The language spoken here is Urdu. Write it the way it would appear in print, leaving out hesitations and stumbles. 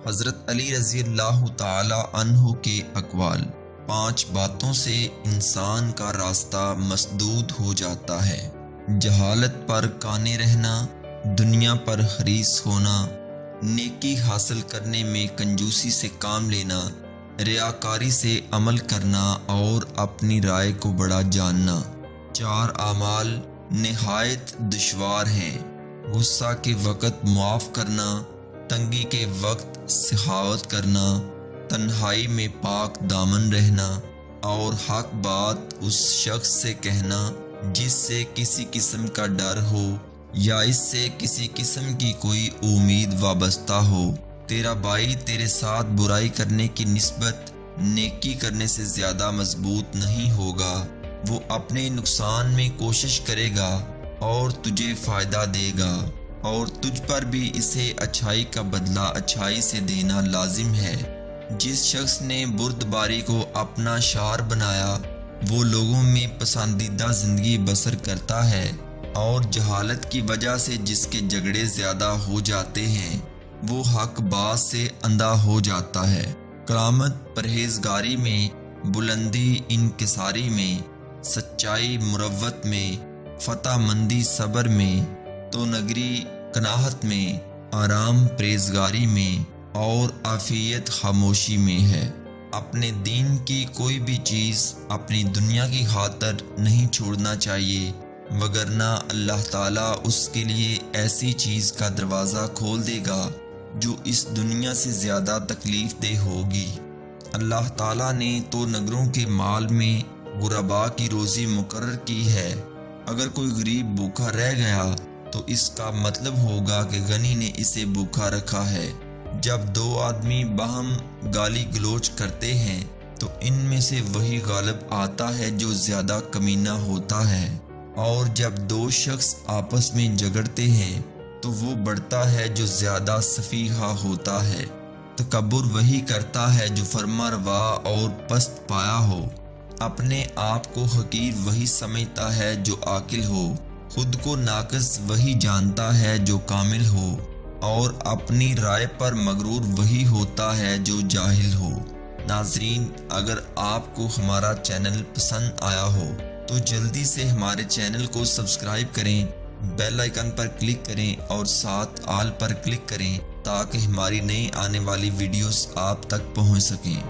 حضرت علی رضی اللہ تعالی عنہ کے اقوال۔ 5 باتوں سے انسان کا راستہ مسدود ہو جاتا ہے: جہالت پر کانے رہنا، دنیا پر حریص ہونا، نیکی حاصل کرنے میں کنجوسی سے کام لینا، ریاکاری سے عمل کرنا اور اپنی رائے کو بڑا جاننا۔ 4 اعمال نہایت دشوار ہیں: غصہ کے وقت معاف کرنا، تنگی کے وقت سخاوت کرنا، تنہائی میں پاک دامن رہنا، اور حق بات اس شخص سے کہنا جس سے کسی قسم کا ڈر ہو یا اس سے کسی قسم کی کوئی امید وابستہ ہو۔ تیرا بھائی تیرے ساتھ برائی کرنے کی نسبت نیکی کرنے سے زیادہ مضبوط نہیں ہوگا۔ وہ اپنے نقصان میں کوشش کرے گا اور تجھے فائدہ دے گا، اور تجھ پر بھی اسے اچھائی کا بدلہ اچھائی سے دینا لازم ہے۔ جس شخص نے بردباری کو اپنا شعار بنایا وہ لوگوں میں پسندیدہ زندگی بسر کرتا ہے، اور جہالت کی وجہ سے جس کے جھگڑے زیادہ ہو جاتے ہیں وہ حق بات سے اندھا ہو جاتا ہے۔ کرامت پرہیزگاری میں، بلندی انکساری میں، سچائی مروت میں، فتح مندی صبر میں، تو نگری قناعت میں، آرام پرہیزگاری میں، اور عافیت خاموشی میں ہے۔ اپنے دین کی کوئی بھی چیز اپنی دنیا کی خاطر نہیں چھوڑنا چاہیے، وگرنہ اللہ تعالیٰ اس کے لیے ایسی چیز کا دروازہ کھول دے گا جو اس دنیا سے زیادہ تکلیف دہ ہوگی۔ اللہ تعالیٰ نے تو نگروں کے مال میں غرباء کی روزی مقرر کی ہے۔ اگر کوئی غریب بھوکا رہ گیا تو اس کا مطلب ہوگا کہ غنی نے اسے بھوکا رکھا ہے۔ جب 2 آدمی باہم گالی گلوچ کرتے ہیں تو ان میں سے وہی غالب آتا ہے جو زیادہ کمینہ ہوتا ہے، اور جب 2 شخص آپس میں جھگڑتے ہیں تو وہ بڑھتا ہے جو زیادہ سفیہہ ہوتا ہے۔ تکبر وہی کرتا ہے جو فرما روا اور پست پایا ہو۔ اپنے آپ کو حقیر وہی سمجھتا ہے جو عاقل ہو۔ خود کو ناقص وہی جانتا ہے جو کامل ہو، اور اپنی رائے پر مغرور وہی ہوتا ہے جو جاہل ہو۔ ناظرین، اگر آپ کو ہمارا چینل پسند آیا ہو تو جلدی سے ہمارے چینل کو سبسکرائب کریں، بیل آئیکن پر کلک کریں اور ساتھ آل پر کلک کریں تاکہ ہماری نئی آنے والی ویڈیوز آپ تک پہنچ سکیں۔